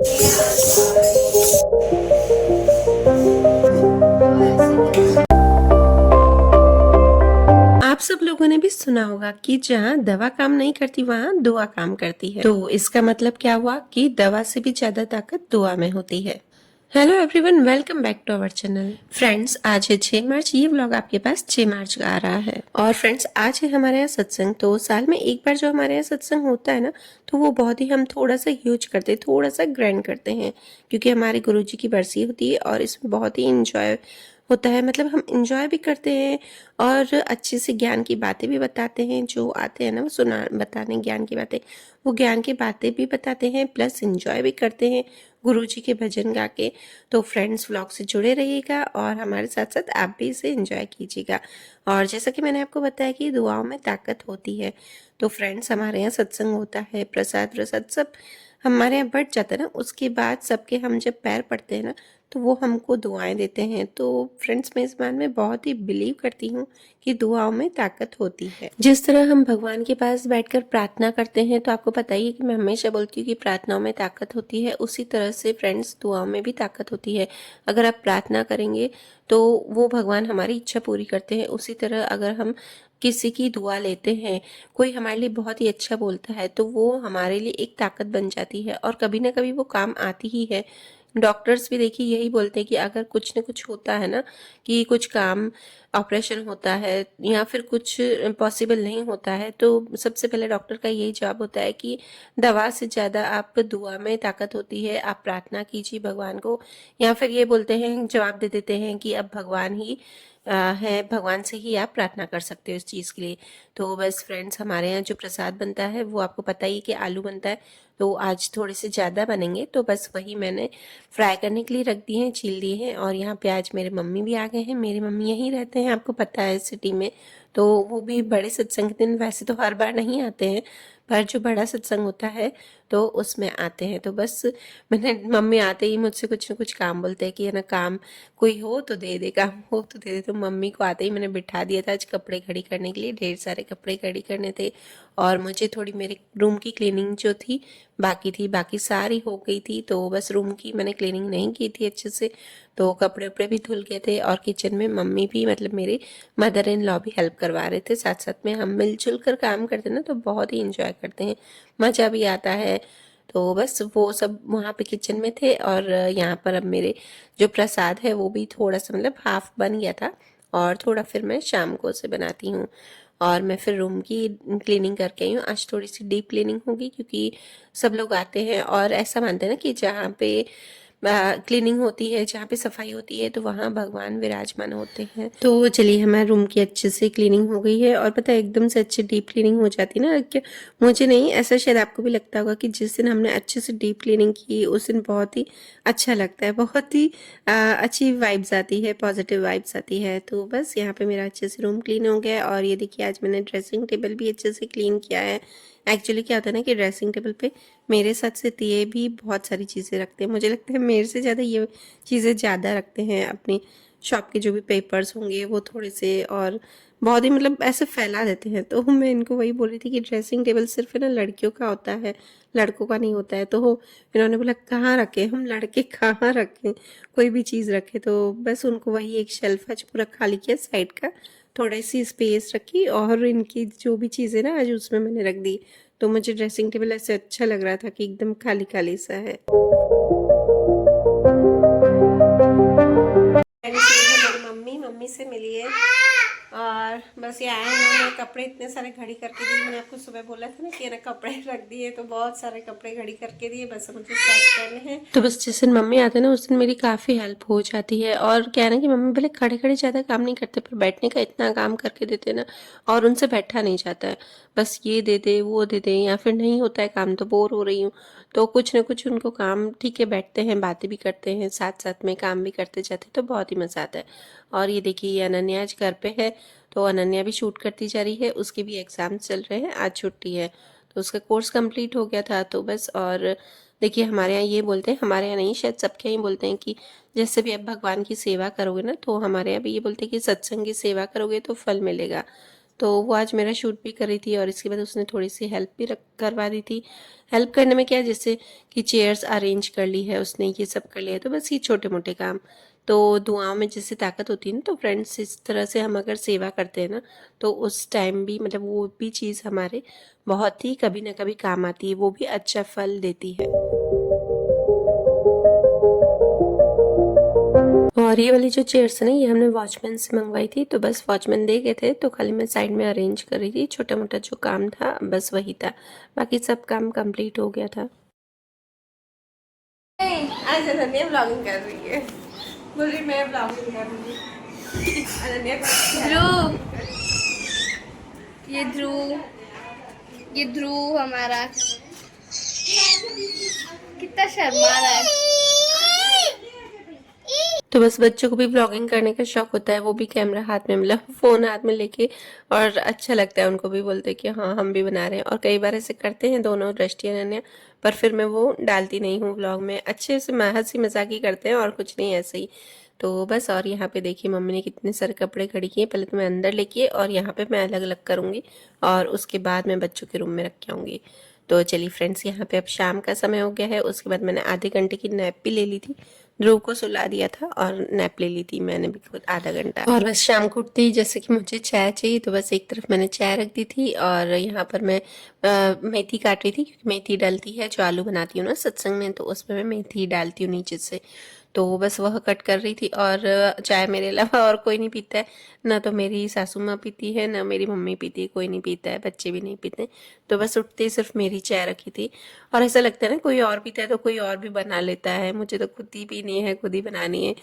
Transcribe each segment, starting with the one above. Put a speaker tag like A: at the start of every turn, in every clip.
A: आप सब लोगों ने भी सुना होगा कि जहाँ दवा काम नहीं करती वहाँ दुआ काम करती है। तो इसका मतलब क्या हुआ कि दवा से भी ज्यादा ताकत दुआ में होती है। Hello everyone, welcome back to our channel. Friends, आज है 6 मार्च। ये व्लॉग आपके पास 6 मार्च का आ रहा है। और फ्रेंड्स, आज है हमारे यहाँ सत्संग। तो साल में एक बार जो हमारे यहाँ सत्संग होता है ना, तो वो बहुत ही हम थोड़ा सा ह्यूज करते हैं, थोड़ा सा ग्रैंड करते हैं, क्योंकि हमारे गुरुजी की बरसी होती है और इसमें बहुत ही इंजॉय होता है। मतलब हम इंजॉय भी करते हैं और अच्छे से ज्ञान की बातें भी बताते हैं। जो आते हैं ना वो बताने ज्ञान की बातें, वो ज्ञान की बातें भी बताते हैं, प्लस इंजॉय भी करते हैं गुरुजी के भजन गा के। तो फ्रेंड्स, व्लॉग से जुड़े रहिएगा और हमारे साथ साथ आप भी इसे एंजॉय कीजिएगा। और जैसा कि मैंने आपको बताया कि दुआओं में ताकत होती है, तो फ्रेंड्स हमारे यहाँ सत्संग होता है, प्रसाद प्रसाद सब हमारे यहाँ बढ़ जाता है ना। उसके बाद सबके हम जब पैर पड़ते हैं ना, तो वो हमको दुआएं देते हैं। तो फ्रेंड्स, मैं इस बात में बहुत ही बिलीव करती हूँ कि दुआओं में ताकत होती है। जिस तरह हम भगवान के पास बैठकर प्रार्थना करते हैं, तो आपको पता ही है कि मैं हमेशा बोलती हूँ कि प्रार्थनाओं में ताकत होती है, उसी तरह से फ्रेंड्स दुआओं में भी ताकत होती है। अगर आप प्रार्थना करेंगे तो वो भगवान हमारी इच्छा पूरी करते हैं। उसी तरह अगर हम किसी की दुआ लेते हैं, कोई हमारे लिए बहुत ही अच्छा बोलता है, तो वो हमारे लिए एक ताकत बन जाती है और कभी ना कभी वो काम आती ही है। डॉक्टर्स भी देखिए यही बोलते हैं कि अगर कुछ न कुछ होता है ना, कि कुछ काम ऑपरेशन होता है या फिर कुछ पॉसिबल नहीं होता है, तो सबसे पहले डॉक्टर का यही जवाब होता है कि दवा से ज़्यादा आप दुआ में ताकत होती है, आप प्रार्थना कीजिए भगवान को। या फिर ये बोलते हैं, जवाब दे देते हैं कि अब भगवान ही है, भगवान से ही आप प्रार्थना कर सकते हो इस चीज़ के लिए। तो बस फ्रेंड्स, हमारे यहाँ जो प्रसाद बनता है वो आपको पता ही कि आलू बनता है, तो आज थोड़े से ज़्यादा बनेंगे, तो बस वही मैंने फ्राई करने के लिए रख दिए हैं, छील दिए हैं। और यहाँ पे आज मेरे मम्मी भी आ गए हैं। मेरी मम्मी यहीं रहते हैं, आपको पता है, सिटी में। तो वो भी बड़े सत्संग के दिन वैसे तो हर बार नहीं आते हैं, पर जो बड़ा सत्संग होता है तो उसमें आते हैं। तो बस मैंने, मम्मी आते ही मुझसे कुछ न कुछ काम बोलते हैं कि है ना, काम कोई हो तो दे दे, काम हो तो दे दे। तो मम्मी को आते ही मैंने बिठा दिया था आज कपड़े खड़ी करने के लिए। ढेर सारे कपड़े खड़ी करने थे और मुझे थोड़ी मेरे रूम की क्लीनिंग जो थी बाकी थी, बाकी सारी हो गई थी। तो बस रूम की मैंने क्लीनिंग नहीं की थी अच्छे से, तो कपड़े उपड़े भी धुल गए थे। और किचन में मम्मी भी, मतलब मेरे मदर इन लॉ भी हेल्प करवा रहे थे। साथ साथ में हम मिलजुल कर काम करते ना, तो बहुत ही इंजॉय करते हैं, मज़ा भी आता है। तो बस वो सब वहाँ पे किचन में थे। और यहाँ पर अब मेरे जो प्रसाद है वो भी थोड़ा सा, मतलब हाफ बन गया था, और थोड़ा फिर मैं शाम को उसे बनाती हूँ। और मैं फिर रूम की क्लीनिंग करके आई हूँ। आज थोड़ी सी डीप क्लीनिंग होगी, क्योंकि सब लोग आते हैं और ऐसा मानते हैं ना कि जहाँ पे क्लीनिंग होती है, जहाँ पे सफाई होती है, तो वहाँ भगवान विराजमान होते हैं। तो चलिए, हमारे रूम की अच्छे से क्लीनिंग हो गई है। और पता है, एकदम से अच्छी डीप क्लीनिंग हो जाती है ना, कि मुझे नहीं, ऐसा शायद आपको भी लगता होगा कि जिस दिन हमने अच्छे से डीप क्लीनिंग की उस दिन बहुत ही अच्छा लगता है, बहुत ही अच्छी वाइब्स आती है, पॉजिटिव वाइब्स आती है। तो बस यहाँ पे मेरा अच्छे से रूम क्लीन हो गया। और ये देखिए, आज मैंने ड्रेसिंग टेबल भी अच्छे से क्लीन किया है। एक्चुअली क्या होता है ना कि ड्रेसिंग टेबल पे मेरे साथ से ये भी बहुत सारी चीज़ें रखते हैं। मुझे लगता है मेरे से ज़्यादा ये चीज़ें ज़्यादा रखते हैं। अपनी शॉप के जो भी पेपर्स होंगे वो थोड़े से, और बहुत ही मतलब ऐसे फैला देते हैं। तो मैं इनको वही बोल रही थी कि ड्रेसिंग टेबल सिर्फ है ना लड़कियों का होता है, लड़कों का नहीं होता है। तो इन्होंने बोला कहाँ रखें हम, लड़के कहाँ रखें कोई भी चीज़ रखे। तो बस उनको वही एक शेल्फ आज पूरा खाली किया साइड का, थोड़ी सी स्पेस रखी, और इनकी जो भी चीज़ें ना आज उसमें मैंने रख दी। तो मुझे ड्रेसिंग टेबल ऐसे अच्छा लग रहा था कि एकदम खाली खाली सा है। मेरी मम्मी मम्मी से मिली है, और बस ये आए हैं। कपड़े इतने सारे घड़ी करके दिए, मैंने आपको सुबह बोला था ना कि ना कपड़े रख दिए, तो बहुत सारे कपड़े घड़ी करके दिए, बस मुझे स्टार्ट करने हैं। तो बस जिस दिन मम्मी आते हैं ना उस दिन मेरी काफ़ी हेल्प हो जाती है। और क्या है ना कि मम्मी भले खड़े खड़े ज़्यादा काम नहीं करते, पर बैठने का इतना काम करके देते हैं ना, और उनसे बैठा नहीं जाता है। बस ये दे दे, वो दे दे, या फिर नहीं होता है काम तो बोर हो रही हूँ, तो कुछ ना कुछ उनको काम, ठीक है, बैठते हैं, बातें भी करते हैं, साथ साथ में काम भी करते जाते हैं, तो बहुत ही मज़ा आता है। और ये देखिए, ये अनन्या आज घर पे है, तो अनन्या भी शूट करती जा रही है। उसके भी एग्ज़ाम चल रहे हैं, आज छुट्टी है, तो उसका कोर्स कंप्लीट हो गया था। तो बस, और देखिए हमारे यहाँ ये बोलते हैं, हमारे यहाँ नहीं, शायद सबके यहाँ बोलते हैं कि जैसे भी आप भगवान की सेवा करोगे ना, तो हमारे यहाँ भी ये बोलते हैं कि सत्संग की सेवा करोगे तो फल मिलेगा। तो वो आज मेरा शूट भी कर रही थी और इसके बाद उसने थोड़ी सी हेल्प भी करवा दी थी। हेल्प करने में क्या है, जैसे कि चेयर्स अरेंज कर ली है उसने, ये सब कर लिया है, तो बस ये छोटे मोटे काम। तो दुआओं में जैसे ताकत होती है ना, तो फ्रेंड्स इस तरह से हम अगर सेवा करते हैं ना, तो उस टाइम भी मतलब वो भी चीज़ हमारे बहुत ही कभी ना कभी काम आती है, वो भी अच्छा फल देती है। और ये वाली जो चेयर्स है ना, ये हमने वॉचमैन से मंगवाई थी, तो बस वॉचमैन दे गए थे, तो खाली मैं साइड में अरेंज कर रही थी, छोटा मोटा जो काम था बस वही था, बाकी सब काम कंप्लीट हो गया था। आज अनन्या ब्लॉगिंग कर रही है, बोल रही मैं ब्लॉगिंग कर रही हूँ। अनन्या
B: ध्रुव, ये ध्रुव, ये ध्रुव हमारा कितना शर्मा रहा है।
A: तो बस बच्चों को भी ब्लॉगिंग करने का शौक होता है, वो भी कैमरा हाथ में मतलब फ़ोन हाथ में लेके, और अच्छा लगता है उनको भी, बोलते हैं कि हाँ हम भी बना रहे हैं। और कई बार ऐसे करते हैं दोनों, दृष्टि अनन्या, पर फिर मैं वो डालती नहीं हूँ ब्लॉग में, अच्छे से हंसी मजाक ही करते हैं और कुछ नहीं ऐसे ही। तो बस, और यहाँ पे देखिए मम्मी ने कितने सारे कपड़े खड़ी किए, पहले तो मैं अंदर लेके और यहाँ पे मैं अलग अलग करूँगी और उसके बाद मैं बच्चों के रूम में रख के आऊँगी। तो चलिए फ्रेंड्स, यहाँ पे अब शाम का समय हो गया है, उसके बाद मैंने आधे घंटे की नैप भी ले ली थी, ध्रुव को सुला दिया था और नैप ले ली थी मैंने भी खुद आधा घंटा। और बस शाम को उठते ही जैसे कि मुझे चाय चाहिए, तो बस एक तरफ मैंने चाय रख दी थी और यहाँ पर मैं मेथी काट रही थी, क्योंकि मेथी डलती है जो आलू बनाती हूँ ना सत्संग में, तो उसमें मैं मेथी डालती हूँ नीचे से। तो बस वह कट कर रही थी, और चाय मेरे अलावा और कोई नहीं पीता है, ना तो मेरी सासू माँ पीती है, ना मेरी मम्मी पीती है, कोई नहीं पीता है, बच्चे भी नहीं पीते। तो बस उठते ही सिर्फ मेरी चाय रखी थी। और ऐसा लगता है ना, कोई और पीता है तो कोई और भी बना लेता है, मुझे तो खुद ही पीनी है, खुद ही बनानी है।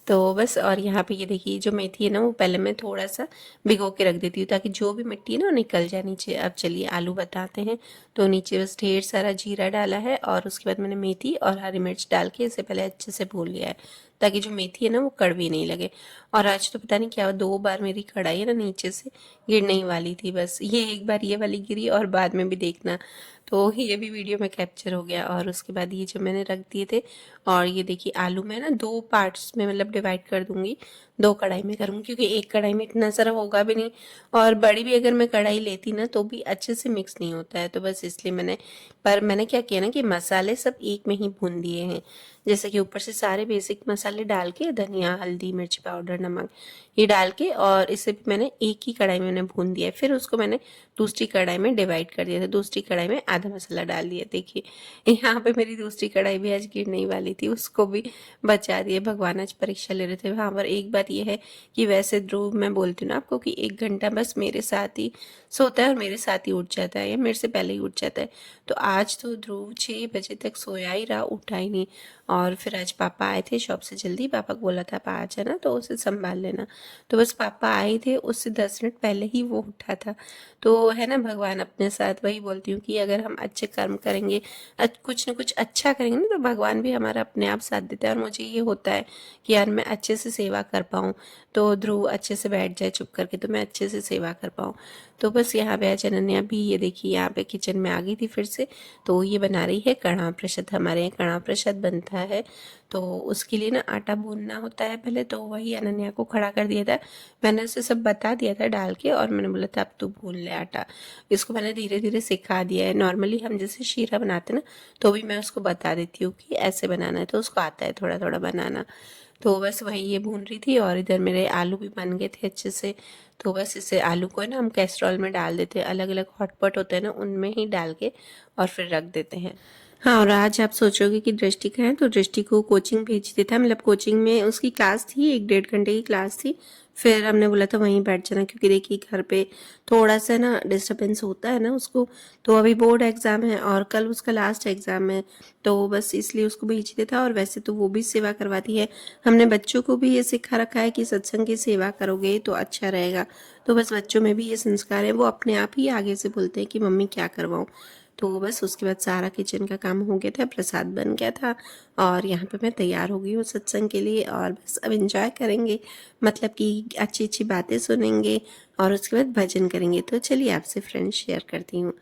A: तो बस, और यहाँ पे ये देखिए जो मेथी है ना, वो पहले मैं थोड़ा सा भिगो के रख देती हूँ, ताकि जो भी मिट्टी है ना वो निकल जाए नीचे। अब चलिए आलू बताते हैं। तो नीचे बस ढेर सारा जीरा डाला है और उसके बाद मैंने मेथी और हरी मिर्च डाल के इसे पहले अच्छे से भून लिया है, ताकि जो मेथी है ना वो कड़वी नहीं लगे। और आज तो पता नहीं क्या, 2 बार मेरी कढ़ाई है ना नीचे से गिरने ही वाली थी, बस ये एक बार ये वाली गिरी और बाद में भी देखना, तो ये भी वीडियो में कैप्चर हो गया। और उसके बाद ये जो मैंने रख दिए थे, और ये देखिए आलू मैं ना 2 पार्ट्स में मतलब डिवाइड कर दूंगी, 2 कढ़ाई में करूँगी, क्योंकि एक कढ़ाई में इतना सारा होगा भी नहीं, और बड़ी भी अगर मैं कढ़ाई लेती ना तो भी अच्छे से मिक्स नहीं होता है, तो बस इसलिए मैंने क्या किया ना कि मसाले सब एक में ही भून दिए हैं, जैसे कि ऊपर से सारे बेसिक मसाले डाल के, धनिया हल्दी मिर्च पाउडर नमक ये डाल के, और इसे भी मैंने एक ही कढ़ाई में मैंने भून दिया है। फिर उसको मैंने दूसरी कढ़ाई में डिवाइड कर दिया था, दूसरी कढ़ाई में आधा मसाला डाल दिया। देखिए यहाँ पे मेरी दूसरी कढ़ाई भी आज गिरने ही वाली थी, उसको भी बचा दिए, भगवान आज परीक्षा ले रहे थे। वहाँ पर एक बात ये है कि वैसे ध्रुव, मैं बोलती हूँ ना आपको कि 1 घंटा बस मेरे साथ ही सोता है और मेरे साथ ही उठ जाता है, या मेरे से पहले ही उठ जाता है। तो आज तो ध्रुव 6 बजे तक सोया ही रहा, उठा ही नहीं। और फिर आज पापा आए थे शॉप से जल्दी, पापा को बोला था पा आ जाना तो उसे संभाल लेना, तो बस पापा आए थे, उससे 10 मिनट पहले ही वो उठा था। तो है ना, भगवान अपने साथ, वही बोलती हूँ कि अगर हम अच्छे कर्म करेंगे, कुछ ना कुछ अच्छा करेंगे ना, तो भगवान भी हमारा अपने आप साथ देता है। और मुझे ये होता है कि यार मैं अच्छे से सेवा कर पाऊँ, तो ध्रुव अच्छे से बैठ जाए चुप करके, तो मैं अच्छे से सेवा कर पाऊँ। तो बस यहाँ पे आज अनन्या भी, ये देखिए यहाँ पे किचन में आ गई थी फिर से, तो ये बना रही है कड़ा प्रसाद। हमारे यहाँ कड़ा प्रसाद बनता है, तो उसके लिए ना आटा भूनना होता है पहले, तो वही अनन्या को खड़ा कर दिया था, मैंने उसे सब बता दिया था डाल के, और मैंने बोला था अब तू भून ले आटा। इसको मैंने धीरे धीरे सिखा दिया है, नॉर्मली हम जैसे शीरा बनाते ना, तो भी मैं उसको बता देती हूँ कि ऐसे बनाना है, तो उसको आता है थोड़ा थोड़ा बनाना। तो बस वही ये भून रही थी, और इधर मेरे आलू भी बन गए थे अच्छे से। तो बस इसे आलू को है ना हम कैस्ट्रॉल में डाल देते हैं, अलग अलग हॉटपॉट होते हैं ना उनमें ही डाल के और फिर रख देते हैं। हाँ, और आज आप सोचोगे कि दृष्टि का है, तो दृष्टि को कोचिंग भेज दिया था, मतलब कोचिंग में उसकी क्लास थी, 1 डेढ़ घंटे की क्लास थी। फिर हमने बोला था वहीं बैठ जाना, क्योंकि देखिए घर पे थोड़ा सा ना डिस्टरबेंस होता है ना उसको, तो अभी बोर्ड एग्ज़ाम है और कल उसका लास्ट एग्ज़ाम है, तो बस इसलिए उसको भेज दिया था। और वैसे तो वो भी सेवा करवाती है, हमने बच्चों को भी ये सिखा रखा है कि सत्संग की सेवा करोगे तो अच्छा रहेगा, तो बस बच्चों में भी ये संस्कार है, वो अपने आप ही आगे से बोलते हैं कि मम्मी क्या करवाऊँ। तो बस उसके बाद सारा किचन का काम हो गया था, प्रसाद बन गया था, और यहाँ पे मैं तैयार हो गई हूँ सत्संग के लिए, और बस अब एंजॉय करेंगे, मतलब कि अच्छी अच्छी बातें सुनेंगे और उसके बाद भजन करेंगे। तो चलिए आपसे फ्रेंड्स शेयर करती हूँ।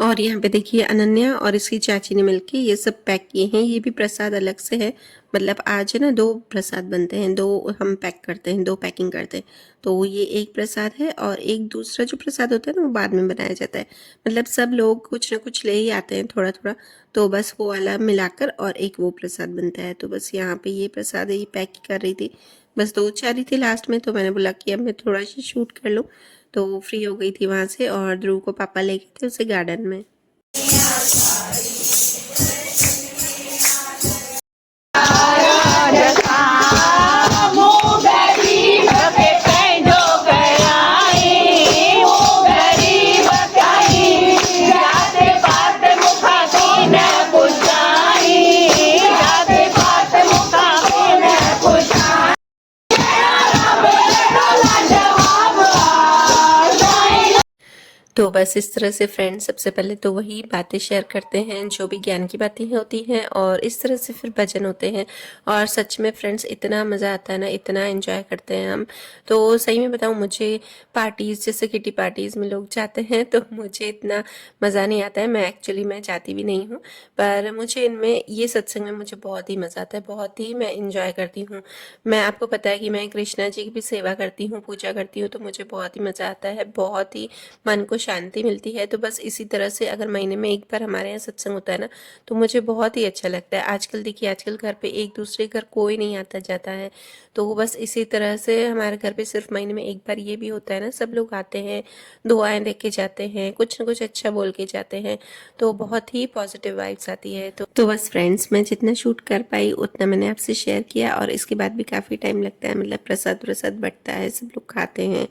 A: और यहाँ पे देखिए अनन्या और इसकी चाची ने मिलके ये सब पैक किए हैं। ये भी प्रसाद अलग से है, मतलब आज है ना 2 प्रसाद बनते हैं, 2 हम पैक करते हैं, 2 पैकिंग करते हैं। तो ये एक प्रसाद है और एक दूसरा जो प्रसाद होता है ना वो बाद में बनाया जाता है। मतलब सब लोग कुछ ना कुछ ले ही आते हैं थोड़ा-थोड़ा, तो बस वो वाला मिलाकर और एक वो प्रसाद बनता है। तो बस यहाँ पे ये प्रसाद है, ये पैक कर रही थी। बस 2 चार ही थे लास्ट में, तो मैंने बोला कि अब मैं थोड़ा-सा शूट कर लूँ। तो फ्री हो गई थी वहाँ से और ध्रुव को पापा ले गए थे उसे गार्डन में। तो बस इस तरह से फ्रेंड्स सबसे पहले तो वही बातें शेयर करते हैं जो भी ज्ञान की बातें होती हैं, और इस तरह से फिर भजन होते हैं। और सच में फ्रेंड्स इतना मज़ा आता है ना, इतना एंजॉय करते हैं हम। तो सही में बताऊँ, मुझे पार्टीज़ जैसे किटी पार्टीज़ में लोग जाते हैं तो मुझे इतना मज़ा नहीं आता है। मैं जाती भी नहीं हूँ, पर मुझे इनमें ये सत्संग में मुझे बहुत ही मज़ा आता है, बहुत ही मैं इंजॉय करती हूँ। मैं आपको पता है कि मैं कृष्णा जी की भी सेवा करती हूँ, पूजा करती हूँ, तो मुझे बहुत ही मज़ा आता है, बहुत ही मन को शांति मिलती है। तो बस इसी तरह से अगर महीने में एक बार हमारे यहाँ सत्संग होता है ना, तो मुझे बहुत ही अच्छा लगता है। आजकल देखिए, आजकल घर पे एक दूसरे घर कोई नहीं आता जाता है, तो बस इसी तरह से हमारे घर पे सिर्फ महीने में एक बार ये भी होता है ना, सब लोग आते हैं, दुआएं दे के जाते हैं, कुछ ना कुछ अच्छा बोल के जाते हैं, तो बहुत ही पॉजिटिव वाइब्स आती है। तो बस फ्रेंड्स, मैं जितना शूट कर पाई उतना मैंने आपसे शेयर किया, और इसके बाद भी काफ़ी टाइम लगता है, मतलब प्रसाद बटता है, सब लोग खाते हैं।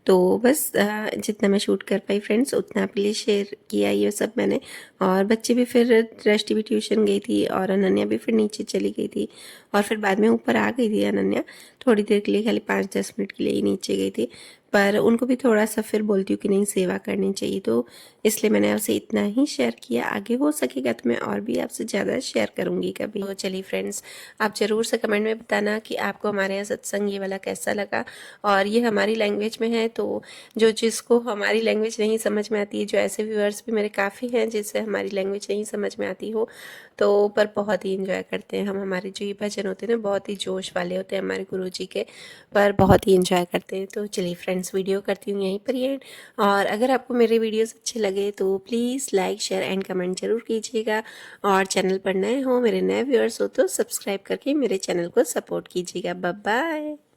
A: तो बस जितना मैं शूट कर पाई फ्रेंड्स उतना आपके लिए शेयर किया ये सब मैंने। और बच्चे भी फिर, दृष्टि भी ट्यूशन गई थी और अनन्या भी फिर नीचे चली गई थी, और फिर बाद में ऊपर आ गई थी अनन्या, थोड़ी देर के लिए, खाली 5-10 मिनट के लिए ही नीचे गई थी। पर उनको भी थोड़ा सा फिर बोलती हूँ कि नहीं, सेवा करनी चाहिए, तो इसलिए मैंने आपसे इतना ही शेयर किया। आगे हो सकेगा तो मैं और भी आपसे ज़्यादा शेयर करूँगी कभी। तो चलिए फ्रेंड्स, आप ज़रूर से कमेंट में बताना कि आपको हमारे यहाँ सत्संग ये वाला कैसा लगा। और ये हमारी लैंग्वेज में है, तो जो जिसको हमारी लैंग्वेज नहीं समझ में आती है, जो ऐसे व्यूअर्स भी मेरे काफ़ी हैं जिससे हमारी लैंग्वेज नहीं समझ में आती हो, तो पर बहुत ही इंजॉय करते हैं हम। हमारे जो ये भजन होते हैं ना, बहुत ही जोश वाले होते हैं हमारे गुरु जी के, पर बहुत ही इंजॉय करते हैं। तो चलिए फ्रेंड्स, वीडियो करती हूँ यहीं पर ही एंड। और अगर आपको मेरे वीडियोस अच्छे लगे तो please like, share and comment जरूर कीजिएगा। और चैनल पर नए हो, मेरे नए व्यूअर्स हो, तो सब्सक्राइब करके मेरे चैनल को सपोर्ट कीजिएगा। Bye bye.